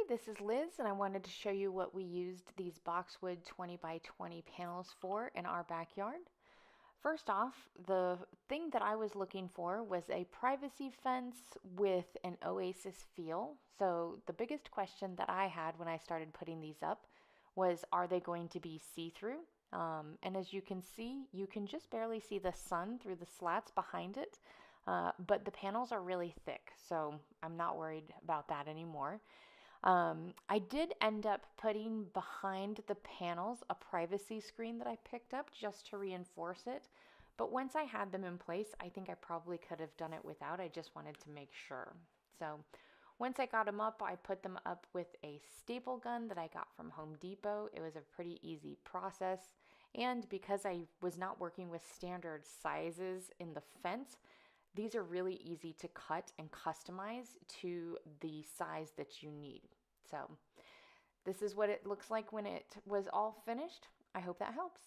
this is Liz, and I wanted to show you what we used these Boxwood 20 by 20 panels for in our backyard. First off, the thing that I was looking for was a privacy fence with an oasis feel. So the biggest question that I had when I started putting these up was, are they going to be see-through? And as you can see, you can just barely see the sun through the slats behind it, but the panels are really thick, so I'm not worried about that anymore. I did end up putting behind the panels a privacy screen that I picked up just to reinforce it. But once I had them in place, I think I probably could have done it without. I just wanted to make sure. So once I got them up, I put them up with a staple gun that I got from Home Depot. It was a pretty easy process. And because I was not working with standard sizes in the fence, these are really easy to cut and customize to the size that you need. So this is what it looks like when it was all finished. I hope that helps.